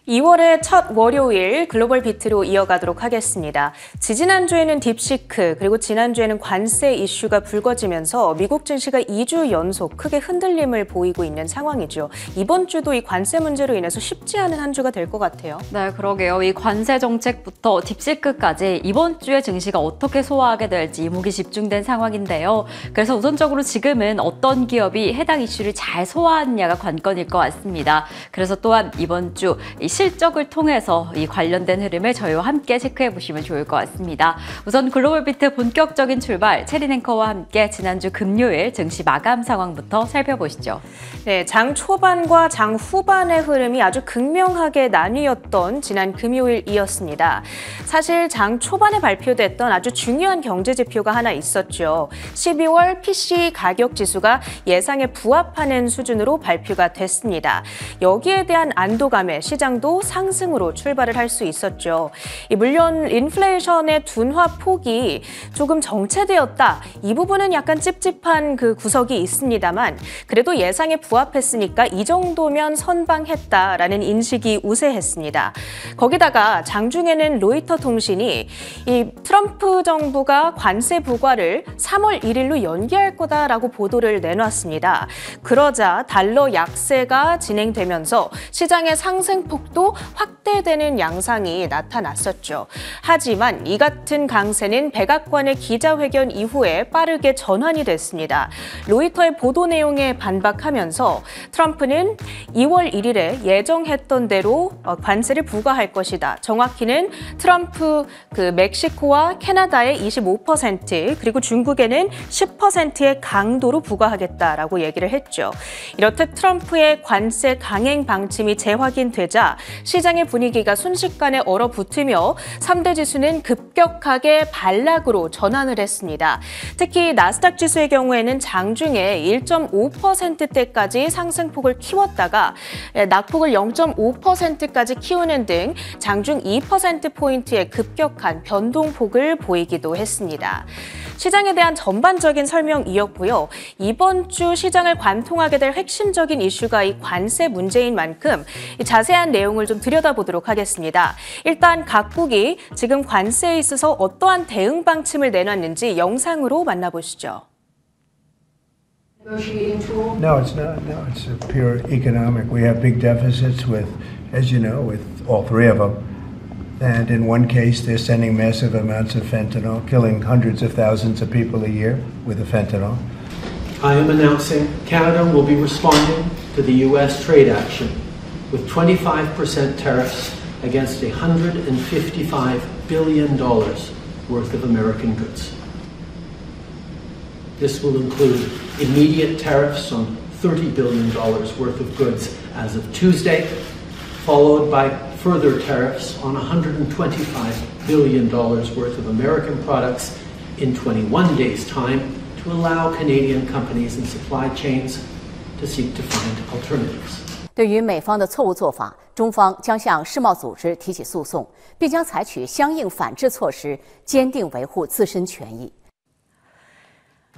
(2월의) 첫 월요일 글로벌 비트로 이어가도록 하겠습니다. 지지난주에는 딥시크 그리고 지난주에는 관세 이슈가 불거지면서 미국 증시가 2주 연속 크게 흔들림을 보이고 있는 상황이죠. 이번 주도 이 관세 문제로 인해서 쉽지 않은 한 주가 될 것 같아요. 네, 그러게요. 이 관세 정책부터 딥시크까지 이번 주에 증시가 어떻게 소화하게 될지 이목이 집중된 상황인데요. 그래서 우선적으로 지금은 어떤 기업이 해당 이슈를 잘 소화하느냐가 관건일 것 같습니다. 그래서 또한 이번 주 실적을 통해서 이 관련된 흐름을 저희와 함께 체크해 보시면 좋을 것 같습니다. 우선 글로벌 비트 본격적인 출발, 체린 앵커와 함께 지난주 금요일 증시 마감 상황부터 살펴보시죠. 네, 장 초반과 장 후반의 흐름이 아주 극명하게 나뉘었던 지난 금요일이었습니다. 사실 장 초반에 발표됐던 아주 중요한 경제 지표가 하나 있었죠. 12월 PC 가격 지수가 예상에 부합하는 수준으로 발표가 됐습니다. 여기에 대한 안도감에 시장도 상승으로 출발을 할 수 있었죠. 물론 인플레이션의 둔화 폭이 조금 정체되었다. 이 부분은 약간 찝찝한 그 구석이 있습니다만 그래도 예상에 부합했으니까 이 정도면 선방했다라는 인식이 우세했습니다. 거기다가 장중에는 로이터 통신이 이 트럼프 정부가 관세 부과를 3월 1일로 연기할 거다라고 보도를 내놨습니다. 그러자 달러 약세가 진행되면서 시장의 상승폭도 확대되는 양상이 나타났었죠. 하지만 이 같은 강세는 백악관의 기자회견 이후에 빠르게 전환이 됐습니다. 로이터의 보도 내용에 반박하면서 트럼프는 2월 1일에 예정했던 대로 관세를 부과할 것이다. 정확히는 트럼프 멕시코와 캐나다에 25% 그리고 중국에는 10%의 강도로 부과하겠다라고 얘기를 했죠. 이렇듯 트럼프의 관세 강행 방침이 재확인되자 시장의 분위기가 순식간에 얼어붙으며 3대 지수는 급격하게 반락으로 전환을 했습니다. 특히 나스닥 지수의 경우에는 장중에 1.5%대까지 상승폭을 키웠다가 낙폭을 0.5%까지 키우는 등 장중 2%포인트의 급격한 변동폭을 보이기도 했습니다. 시장에 대한 전반적인 설명이었고요. 이번 주 시장을 관통하게 될 핵심적인 이슈가 이 관세 문제인 만큼 자세한 내용을 좀 들여다보도록 하겠습니다. 일단 각국이 지금 관세에 있어서 어떠한 대응 방침을 내놨는지 영상으로 만나보시죠. No, it's not. No, it's pure economic. We have big deficits with, as you know, with all three of them. And in one case, they're sending massive amounts of fentanyl, killing hundreds of thousands of people a year with the fentanyl. I am announcing Canada will be responding to the U.S. trade action with 25% tariffs against $155 billion worth of American goods. This will include immediate tariffs on $30 billion worth of goods as of Tuesday, followed by further tariffs on $125 billion worth of American products in 21 days' time to allow Canadian companies and supply chains to seek to find alternatives. 对于美方的错误做法，中方将向世贸组织提起诉讼，并将采取相应反制措施，坚定维护自身权益。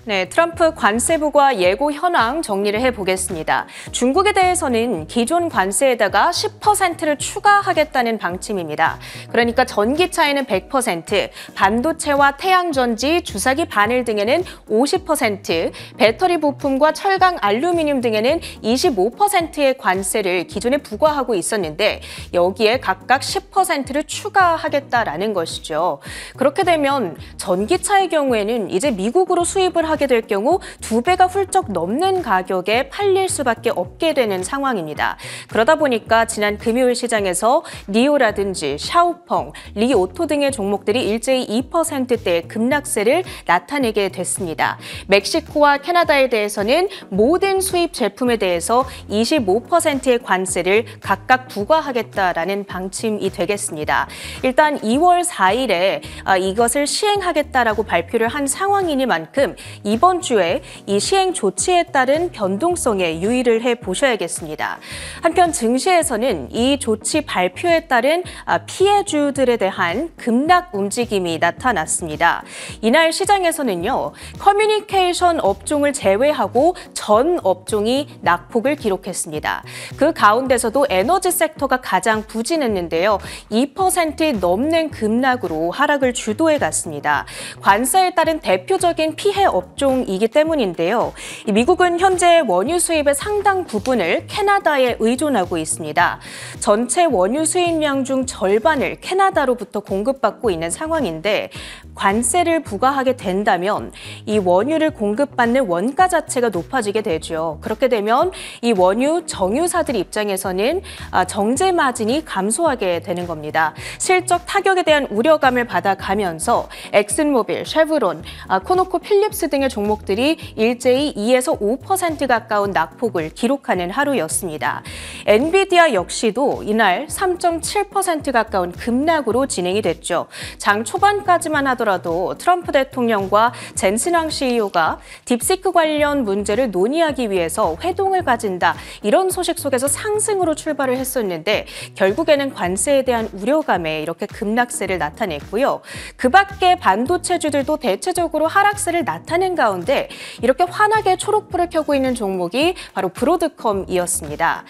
네, 트럼프 관세 부과 예고 현황 정리를 해보겠습니다. 중국에 대해서는 기존 관세에다가 10%를 추가하겠다는 방침입니다. 그러니까 전기차에는 100%, 반도체와 태양전지, 주사기 바늘 등에는 50%, 배터리 부품과 철강, 알루미늄 등에는 25%의 관세를 기존에 부과하고 있었는데 여기에 각각 10%를 추가하겠다라는 것이죠. 그렇게 되면 전기차의 경우에는 이제 미국으로 수입을 하게 될 경우 2배가 훌쩍 넘는 가격에 팔릴 수밖에 없게 되는 상황입니다. 그러다 보니까 지난 금요일 시장에서 니오라든지 샤오펑, 리오토 등의 종목들이 일제히 2%대의 급락세를 나타내게 됐습니다. 멕시코와 캐나다에 대해서는 모든 수입 제품에 대해서 25%의 관세를 각각 부과하겠다라는 방침이 되겠습니다. 일단 2월 4일에 이것을 시행하겠다라고 발표를 한 상황이니만큼 이번 주에 이 시행 조치에 따른 변동성에 유의를 해보셔야겠습니다. 한편 증시에서는 이 조치 발표에 따른 피해주들에 대한 급락 움직임이 나타났습니다. 이날 시장에서는요, 커뮤니케이션 업종을 제외하고 전 업종이 낙폭을 기록했습니다. 그 가운데서도 에너지 섹터가 가장 부진했는데요. 2% 넘는 급락으로 하락을 주도해 갔습니다. 관세에 따른 대표적인 피해 업종이기 때문인데요. 미국은 현재 원유 수입의 상당 부분을 캐나다에 의존하고 있습니다. 전체 원유 수입량 중 절반을 캐나다로부터 공급받고 있는 상황인데 관세를 부과하게 된다면 이 원유를 공급받는 원가 자체가 높아지게 되죠. 그렇게 되면 이 원유 정유사들 입장에서는 정제 마진이 감소하게 되는 겁니다. 실적 타격에 대한 우려감을 받아가면서 엑슨모빌, 쉐브론, 코노코 필립스 등의 종목들이 일제히 2에서 5% 가까운 낙폭을 기록하는 하루였습니다. 엔비디아 역시도 이날 3.7% 가까운 급락으로 진행이 됐죠. 장 초반까지만 하더라도 트럼프 대통령과 젠슨 황 CEO가 딥시크 관련 문제를 논의하기 위해서 회동을 가진다, 이런 소식 속에서 상승으로 출발을 했었는데 결국에는 관세에 대한 우려감에 이렇게 급락세를 나타냈고요. 그 밖에 반도체주들도 대체적으로 하락세를 나타낸 가운데 이렇게 환하게 초록불을 켜고 있는 종목이 바로 브로드컴이었습니다.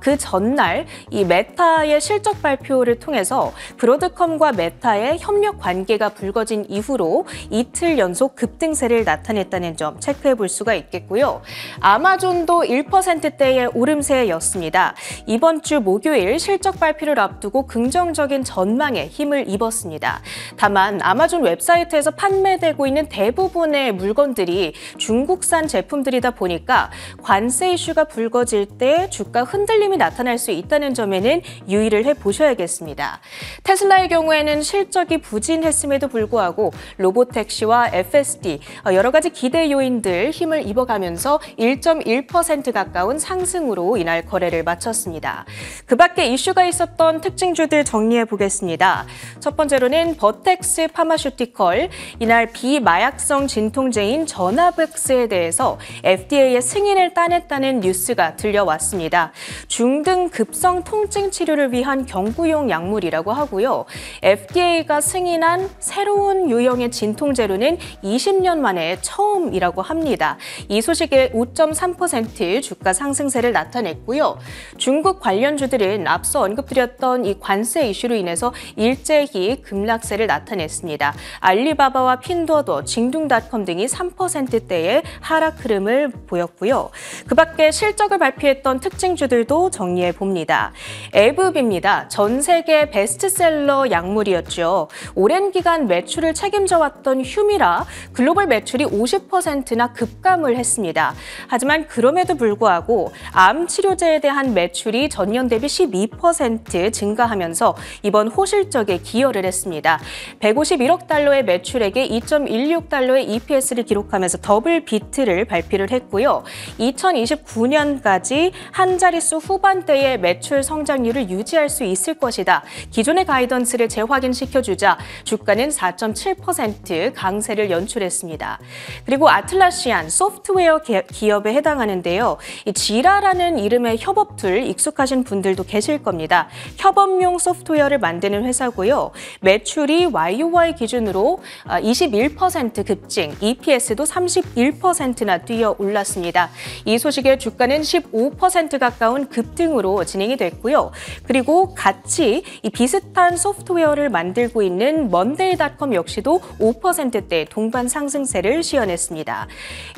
그 전날 이 메타의 실적 발표를 통해서 브로드컴과 메타의 협력 관계가 불거진 이후로 이틀 연속 급등세를 나타냈다는 점 체크해 볼 수가 있겠고요. 아마존도 1%대의 오름세였습니다. 이번 주 목요일 실적 발표를 앞두고 긍정적인 전망에 힘을 입었습니다. 다만 아마존 웹사이트에서 판매되고 있는 대부분의 물건들이 중국산 제품들이다 보니까 관세 이슈가 불거질 때 주가 흔들림이 나타날 수 있다는 점에는 유의를 해보셔야겠습니다. 테슬라의 경우에는 실적이 부진했음에도 불구하고 로보택시와 FSD 여러 가지 기대 요인들 힘을 입어가면서 1.1% 가까운 상승으로 이날 거래를 마쳤습니다. 그 밖에 이슈가 있었던 특징주들 정리해 보겠습니다. 첫 번째로는 버텍스 파마슈티컬, 이날 비마약성 진통제인 저나백스에 대해서 FDA의 승인을 따냈다는 뉴스가 들려왔습니다. 중등 급성 통증 치료를 위한 경구용 약물이라고 하고요. FDA가 승인한 새로운 유형의 진통제로는 20년 만에 처음이라고 합니다. 이 소식에 5.3% 주가 상승세를 나타냈고요. 중국 관련주들은 앞서 언급드렸던 이 관세 이슈로 인해서 일제히 급락세를 나타냈습니다. 알리바바와 핀두어도, 징둥닷컴 등이 3%대의 하락 흐름을 보였고요. 그 밖에 실적을 발표했던 특징주들도 정리해 봅니다. 에브비입니다. 전 세계 베스트셀러 약물이었죠. 오랜 기간 매출을 책임져왔던 휴미라, 글로벌 매출이 50%나 급감을 했습니다. 하지만 그럼에도 불구하고 암 치료제에 대한 매출이 전년 대비 12% 증가하면서 이번 호실적에 기여를 했습니다. 151억 달러의 매출액에 2.16달러의 EPS를 기록하면서 더블 비트를 발표를 했고요. 2029년까지 한 자릿수 후반대의 매출 성장률을 유지할 수 있을 것이다. 기존의 가이던스를 재확인시켜주자 주가는 4.7% 강세를 연출했습니다. 그리고 아틀라시안 소프트웨어 기업에 해당하는데요. 이 지라라는 이름의 협업툴 익숙하신 분들도 계실 겁니다. 협업용 소프트웨어를 만드는 회사고요. 매출이 YOY 기준으로 21% 급증, EPS도 31%나 뛰어 올랐습니다. 이 소식에 주가는 15% 가까운 급등으로 진행이 됐고요. 그리고 같이 이 비슷한 소프트웨어를 만들고 있는 먼데이닷컴 역시도 5%대 동반 상승세를 시현했습니다.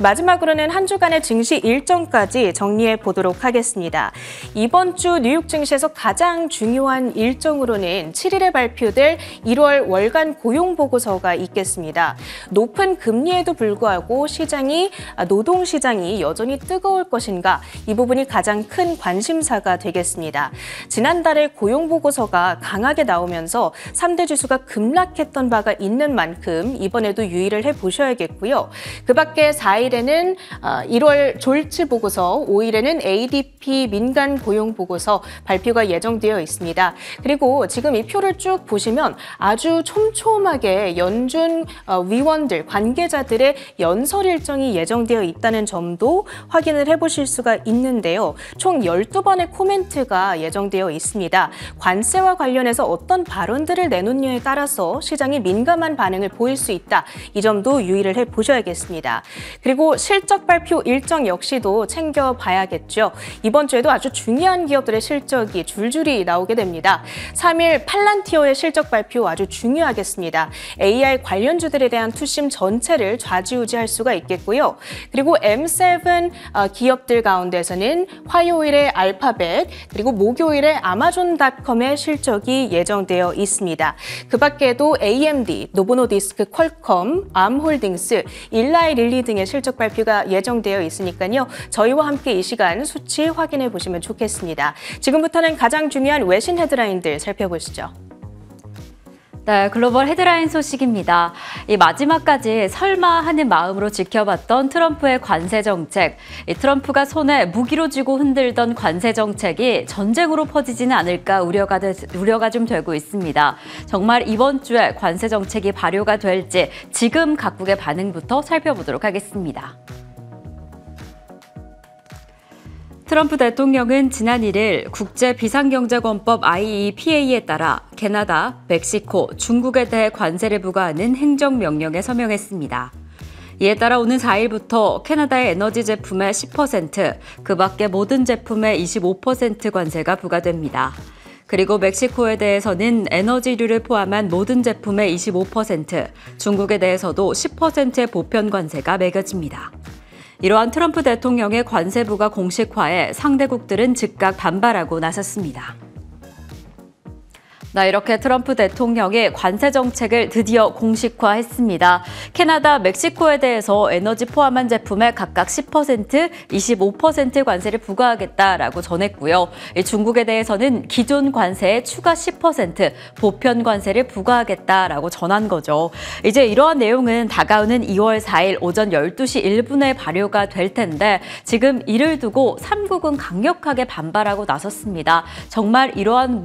마지막으로는 한 주간의 증시 일정까지 정리해 보도록 하겠습니다. 이번 주 뉴욕 증시에서 가장 중요한 일정으로는 7일에 발표될 1월 월간 고용보고서가 있겠습니다. 높은 금리에도 불구하고 노동시장이 여전히 뜨거울 것인가, 이 부분이 가장 큰 관심사가 되겠습니다. 지난달에 고용보고서가 강하게 나오면서 3대 지수가 급락했던 바가 있는 만큼 이번에도 유의를 해보셔야겠고요. 그 밖에 4일에는 1월 졸지 보고서, 5일에는 ADP 민간 고용 보고서 발표가 예정되어 있습니다. 그리고 지금 이 표를 쭉 보시면 아주 촘촘하게 연준 위원들, 관계자들의 각국의 연설 일정이 예정되어 있다는 점도 확인을 해보실 수가 있는데요. 총 12번의 코멘트가 예정되어 있습니다. 관세와 관련해서 어떤 발언들을 내놓느냐에 따라서 시장이 민감한 반응을 보일 수 있다. 이 점도 유의를 해보셔야겠습니다. 그리고 실적 발표 일정 역시도 챙겨봐야겠죠. 이번 주에도 아주 중요한 기업들의 실적이 줄줄이 나오게 됩니다. 3일 팔란티어의 실적 발표 아주 중요하겠습니다. AI 관련주들에 대한 투심 전체를 좌지우지할 수가 있겠고요. 그리고 M7 기업들 가운데서는 화요일에 알파벳, 그리고 목요일에 아마존닷컴의 실적이 예정되어 있습니다. 그 밖에도 AMD, 노보노디스크, 퀄컴, 암홀딩스, 일라이 릴리 등의 실적 발표가 예정되어 있으니까요. 저희와 함께 이 시간 수치 확인해 보시면 좋겠습니다. 지금부터는 가장 중요한 외신 헤드라인들 살펴보시죠. 네, 글로벌 헤드라인 소식입니다. 이 마지막까지 설마 하는 마음으로 지켜봤던 트럼프의 관세 정책. 이 트럼프가 손에 무기로 쥐고 흔들던 관세 정책이 전쟁으로 퍼지지는 않을까 우려가 좀 되고 있습니다. 정말 이번 주에 관세 정책이 발효가 될지 지금 각국의 반응부터 살펴보도록 하겠습니다. 트럼프 대통령은 지난 1일 국제비상경제권법 IEEPA에 따라 캐나다, 멕시코, 중국에 대해 관세를 부과하는 행정명령에 서명했습니다. 이에 따라 오는 4일부터 캐나다의 에너지 제품의 10%, 그 밖의 모든 제품의 25% 관세가 부과됩니다. 그리고 멕시코에 대해서는 에너지류를 포함한 모든 제품의 25%, 중국에 대해서도 10%의 보편 관세가 매겨집니다. 이러한 트럼프 대통령의 관세 부과 공식화에 상대국들은 즉각 반발하고 나섰습니다. 이렇게 트럼프 대통령이 관세 정책을 드디어 공식화했습니다. 캐나다, 멕시코에 대해서 에너지 포함한 제품에 각각 10%, 25% 관세를 부과하겠다라고 전했고요. 중국에 대해서는 기존 관세에 추가 10%, 보편 관세를 부과하겠다라고 전한 거죠. 이제 이러한 내용은 다가오는 2월 4일 오전 12시 1분에 발효가 될 텐데 지금 이를 두고 3국은 강력하게 반발하고 나섰습니다. 정말 이러한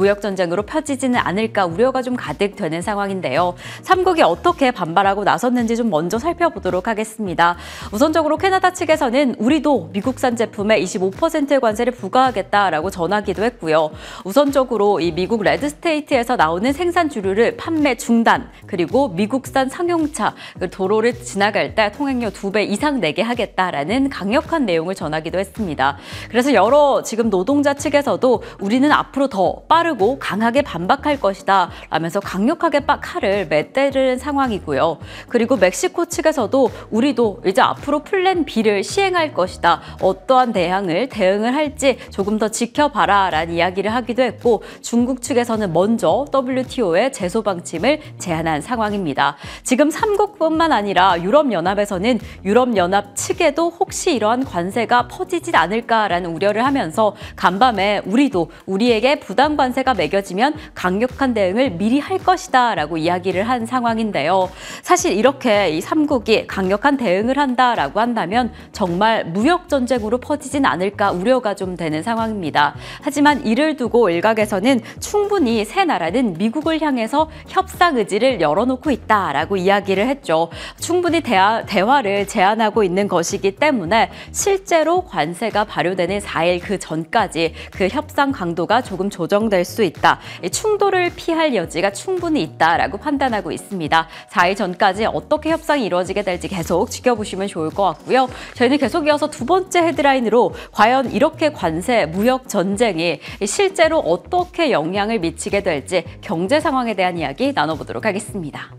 무역전쟁으로 펴지지는 않을까 우려가 좀 가득되는 상황인데요. 3국이 어떻게 반발하고 나섰는지 좀 먼저 살펴보도록 하겠습니다. 우선적으로 캐나다 측에서는 우리도 미국산 제품에 25%의 관세를 부과하겠다라고 전하기도 했고요. 우선적으로 이 미국 레드스테이트에서 나오는 생산 주류를 판매 중단, 그리고 미국산 상용차, 도로를 지나갈 때 통행료 2배 이상 내게 하겠다라는 강력한 내용을 전하기도 했습니다. 그래서 여러 지금 노동자 측에서도 우리는 앞으로 더 빠르고 강하게 반박할 것이다 라면서 강력하게 칼을 맞대는 상황이고요. 그리고 멕시코 측에서도 우리도 이제 앞으로 플랜 B를 시행할 것이다. 어떠한 대응을 할지 조금 더 지켜봐라 라는 이야기를 하기도 했고, 중국 측에서는 먼저 WTO의 제소 방침을 제안한 상황입니다. 지금 3국뿐만 아니라 유럽연합에서는 유럽연합 측에도 혹시 이러한 관세가 퍼지지 않을까라는 우려를 하면서 간밤에 우리도 우리에게 부당 관세가 매겨지면 강력한 대응을 미리 할 것이다 라고 이야기를 한 상황인데요. 사실 이렇게 이 3국이 강력한 대응을 한다라고 한다면 정말 무역전쟁으로 퍼지진 않을까 우려가 좀 되는 상황입니다. 하지만 이를 두고 일각에서는 충분히 세 나라는 미국을 향해서 협상 의지를 열어놓고 있다라고 이야기를 했죠. 충분히 대화를 제안하고 있는 것이기 때문에 실제로 관세가 발효되는 4일 그 전까지 그 협상 강도가 조금 조정될 수 있다. 충돌을 피할 여지가 충분히 있다라고 판단하고 있습니다. 4일 전까지 어떻게 협상이 이루어지게 될지 계속 지켜보시면 좋을 것 같고요. 저희는 계속 이어서 두 번째 헤드라인으로 과연 이렇게 관세, 무역 전쟁이 실제로 어떻게 영향을 미치게 될지 경제 상황에 대한 이야기 나눠보도록 하겠습니다.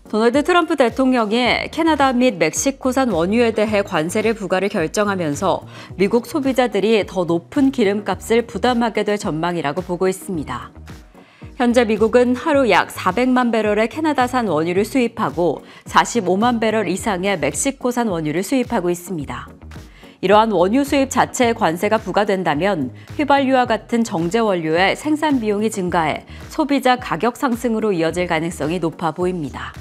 도널드 트럼프 대통령이 캐나다 및 멕시코산 원유에 대해 관세를 부과를 결정하면서 미국 소비자들이 더 높은 기름값을 부담하게 될 전망이라고 보고 있습니다. 현재 미국은 하루 약 400만 배럴의 캐나다산 원유를 수입하고 45만 배럴 이상의 멕시코산 원유를 수입하고 있습니다. 이러한 원유 수입 자체에 관세가 부과된다면 휘발유와 같은 정제 원료의 생산 비용이 증가해 소비자 가격 상승으로 이어질 가능성이 높아 보입니다.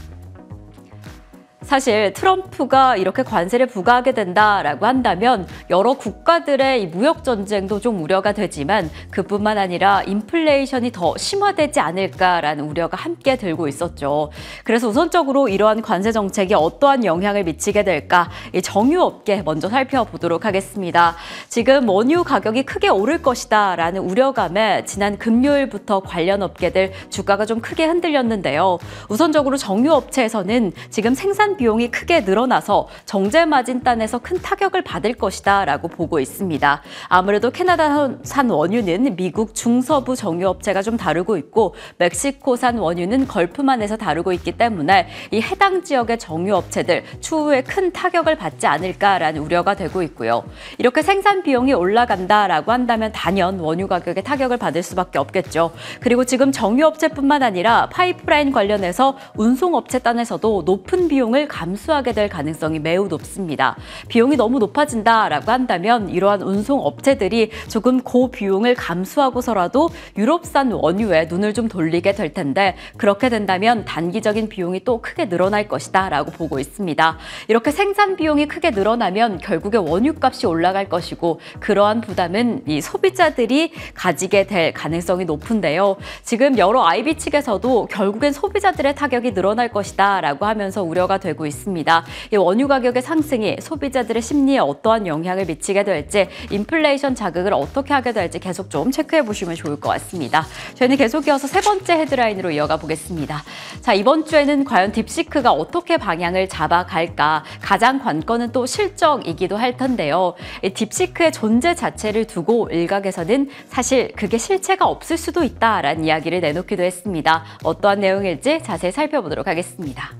사실 트럼프가 이렇게 관세를 부과하게 된다라고 한다면 여러 국가들의 이 무역 전쟁도 좀 우려가 되지만 그뿐만 아니라 인플레이션이 더 심화되지 않을까라는 우려가 함께 들고 있었죠. 그래서 우선적으로 이러한 관세 정책이 어떠한 영향을 미치게 될까 이 정유업계 먼저 살펴보도록 하겠습니다. 지금 원유 가격이 크게 오를 것이다라는 우려감에 지난 금요일부터 관련 업계들 주가가 좀 크게 흔들렸는데요. 우선적으로 정유업체에서는 지금 생산 비용이 크게 늘어나서 정제 마진단에서 큰 타격을 받을 것이다라고 보고 있습니다. 아무래도 캐나다산 원유는 미국 중서부 정유업체가 좀 다루고 있고 멕시코산 원유는 걸프만에서 다루고 있기 때문에 이 해당 지역의 정유업체들 추후에 큰 타격을 받지 않을까라는 우려가 되고 있고요. 이렇게 생산 비용이 올라간다라고 한다면 단연 원유 가격에 타격을 받을 수밖에 없겠죠. 그리고 지금 정유업체뿐만 아니라 파이프라인 관련해서 운송업체 단에서도 높은 비용을 감수하게 될 가능성이 매우 높습니다. 비용이 너무 높아진다라고 한다면 이러한 운송업체들이 조금 고비용을 감수하고서라도 유럽산 원유에 눈을 좀 돌리게 될 텐데 그렇게 된다면 단기적인 비용이 또 크게 늘어날 것이다 라고 보고 있습니다. 이렇게 생산 비용이 크게 늘어나면 결국에 원유값이 올라갈 것이고 그러한 부담은 이 소비자들이 가지게 될 가능성이 높은데요. 지금 여러 IB 측에서도 결국엔 소비자들의 타격이 늘어날 것이다 라고 하면서 우려가 되고 있습니다. 이 원유 가격의 상승이 소비자들의 심리에 어떠한 영향을 미치게 될지 인플레이션 자극을 어떻게 하게 될지 계속 좀 체크해 보시면 좋을 것 같습니다. 저희는 계속 이어서 세 번째 헤드라인으로 이어가 보겠습니다. 자, 이번 주에는 과연 딥시크가 어떻게 방향을 잡아갈까? 가장 관건은 또 실적이기도 할 텐데요. 이 딥시크의 존재 자체를 두고 일각에서는 사실 그게 실체가 없을 수도 있다라는 이야기를 내놓기도 했습니다. 어떠한 내용일지 자세히 살펴보도록 하겠습니다.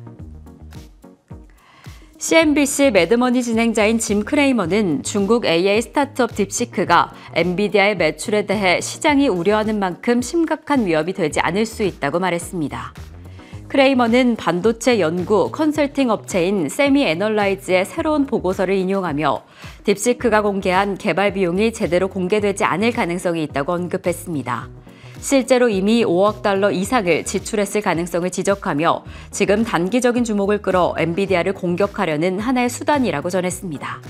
CNBC 매드머니 진행자인 짐 크레이머는 중국 AI 스타트업 딥시크가 엔비디아의 매출에 대해 시장이 우려하는 만큼 심각한 위협이 되지 않을 수 있다고 말했습니다. 크레이머는 반도체 연구 컨설팅 업체인 세미애널라이즈의 새로운 보고서를 인용하며 딥시크가 공개한 개발 비용이 제대로 공개되지 않을 가능성이 있다고 언급했습니다. 실제로 이미 5억 달러 이상을 지출했을 가능성을 지적하며 지금 단기적인 주목을 끌어 엔비디아를 공격하려는 하나의 수단이라고 전했습니다.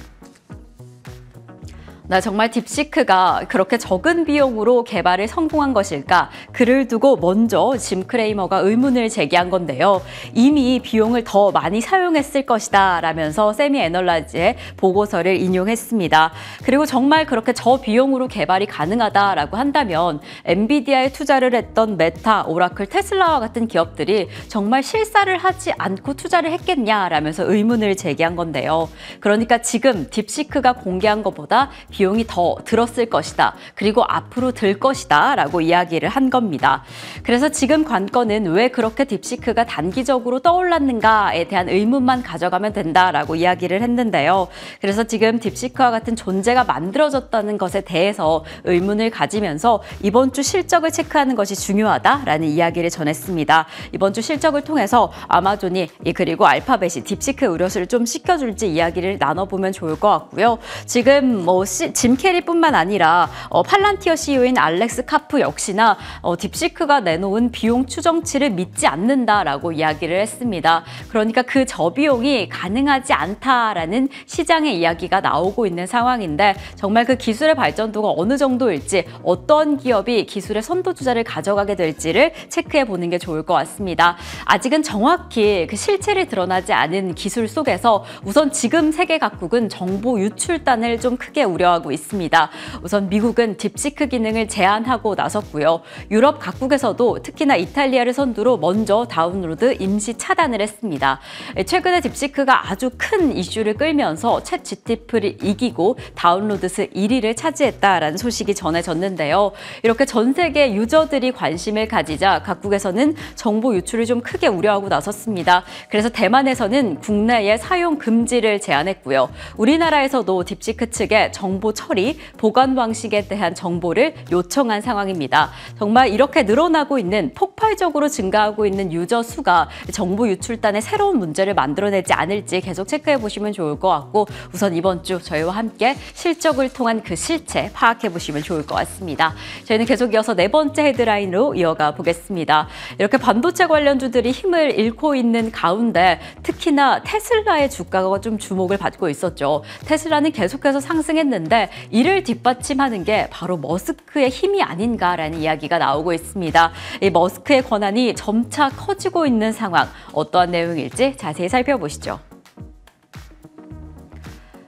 나 정말 딥시크가 그렇게 적은 비용으로 개발에 성공한 것일까? 그를 두고 먼저 짐 크레이머가 의문을 제기한 건데요. 이미 비용을 더 많이 사용했을 것이다 라면서 세미애널라이즈의 보고서를 인용했습니다. 그리고 정말 그렇게 저비용으로 개발이 가능하다라고 한다면 엔비디아에 투자를 했던 메타, 오라클, 테슬라와 같은 기업들이 정말 실사를 하지 않고 투자를 했겠냐라면서 의문을 제기한 건데요. 그러니까 지금 딥시크가 공개한 것보다 비용이 더 들었을 것이다. 그리고 앞으로 들 것이다 라고 이야기를 한 겁니다. 그래서 지금 관건은 왜 그렇게 딥시크가 단기적으로 떠올랐는가에 대한 의문만 가져가면 된다라고 이야기를 했는데요. 그래서 지금 딥시크와 같은 존재가 만들어졌다는 것에 대해서 의문을 가지면서 이번 주 실적을 체크하는 것이 중요하다라는 이야기를 전했습니다. 이번 주 실적을 통해서 아마존이 그리고 알파벳이 딥시크 의료수를 좀 씻겨줄지 이야기를 나눠보면 좋을 것 같고요. 지금 짐 캐리뿐만 아니라 팔란티어 CEO인 알렉스 카프 역시나 딥시크가 내놓은 비용 추정치를 믿지 않는다라고 이야기를 했습니다. 그러니까 그 저비용이 가능하지 않다라는 시장의 이야기가 나오고 있는 상황인데 정말 그 기술의 발전도가 어느 정도일지 어떤 기업이 기술의 선도 주자를 가져가게 될지를 체크해 보는 게 좋을 것 같습니다. 아직은 정확히 그 실체를 드러나지 않은 기술 속에서 우선 지금 세계 각국은 정보 유출단을 좀 크게 우려하고 있습니다. 우선 미국은 딥시크 기능을 제한하고 나섰고요. 유럽 각국에서도 특히나 이탈리아를 선두로 먼저 다운로드 임시 차단을 했습니다. 최근에 딥시크가 아주 큰 이슈를 끌면서 챗 GTP를 이기고 다운로드 수 1위를 차지했다라는 소식이 전해졌는데요. 이렇게 전 세계 유저들이 관심을 가지자 각국에서는 정보 유출을 좀 크게 우려하고 나섰습니다. 그래서 대만에서는 국내에 사용 금지를 제안했고요. 우리나라에서도 딥시크 측에 정보 정보 처리, 보관 방식에 대한 정보를 요청한 상황입니다. 정말 이렇게 늘어나고 있는, 폭발적으로 증가하고 있는 유저 수가 정보 유출단의 새로운 문제를 만들어내지 않을지 계속 체크해 보시면 좋을 것 같고, 우선 이번 주 저희와 함께 실적을 통한 그 실체 파악해 보시면 좋을 것 같습니다. 저희는 계속 이어서 네 번째 헤드라인으로 이어가 보겠습니다. 이렇게 반도체 관련주들이 힘을 잃고 있는 가운데 특히나 테슬라의 주가가 좀 주목을 받고 있었죠. 테슬라는 계속해서 상승했는데 이를 뒷받침하는 게 바로 머스크의 힘이 아닌가라는 이야기가 나오고 있습니다. 이 머스크의 권한이 점차 커지고 있는 상황, 어떠한 내용일지 자세히 살펴보시죠.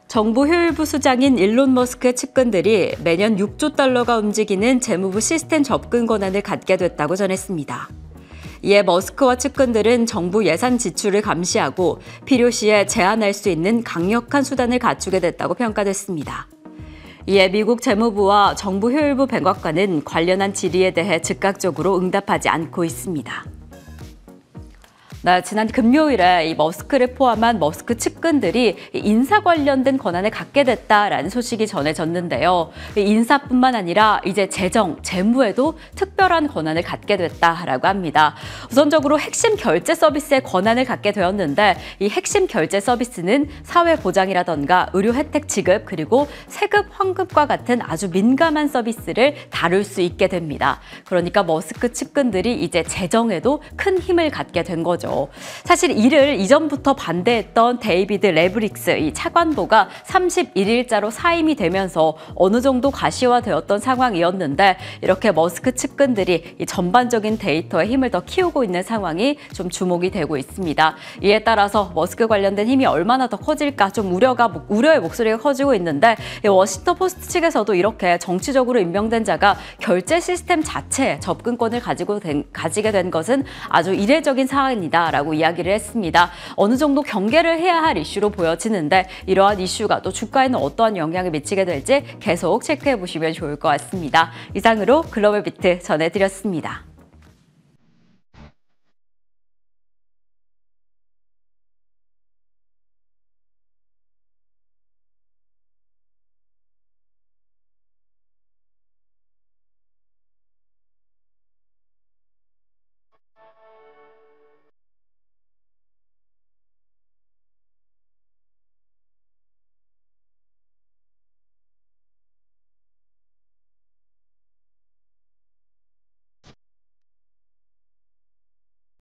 정부 효율부 수장인 일론 머스크의 측근들이 매년 6조 달러가 움직이는 재무부 시스템 접근 권한을 갖게 됐다고 전했습니다. 이에 머스크와 측근들은 정부 예산 지출을 감시하고 필요시에 제한할 수 있는 강력한 수단을 갖추게 됐다고 평가됐습니다. 이에 미국 재무부와 정부 효율부 백악관은 관련한 질의에 대해 즉각적으로 응답하지 않고 있습니다. 지난 금요일에 이 머스크를 포함한 머스크 측근들이 인사 관련된 권한을 갖게 됐다라는 소식이 전해졌는데요. 인사뿐만 아니라 이제 재정, 재무에도 특별한 권한을 갖게 됐다라고 합니다. 우선적으로 핵심 결제 서비스의 권한을 갖게 되었는데 이 핵심 결제 서비스는 사회 보장이라던가 의료 혜택 지급 그리고 세금 환급과 같은 아주 민감한 서비스를 다룰 수 있게 됩니다. 그러니까 머스크 측근들이 이제 재정에도 큰 힘을 갖게 된 거죠. 사실 이를 이전부터 반대했던 데이비드 레브릭스 이 차관보가 31일자로 사임이 되면서 어느 정도 가시화되었던 상황이었는데 이렇게 머스크 측근들이 이 전반적인 데이터에 힘을 더 키우고 있는 상황이 좀 주목이 되고 있습니다. 이에 따라서 머스크 관련된 힘이 얼마나 더 커질까 좀 우려의 목소리가 커지고 있는데 워싱턴 포스트 측에서도 이렇게 정치적으로 임명된 자가 결제 시스템 자체에 접근권을 가지게 된 것은 아주 이례적인 사안이다 라고 이야기를 했습니다. 어느 정도 경계를 해야 할 이슈로 보여지는데 이러한 이슈가 또 주가에는 어떠한 영향을 미치게 될지 계속 체크해 보시면 좋을 것 같습니다. 이상으로 글로벌 비트 전해드렸습니다.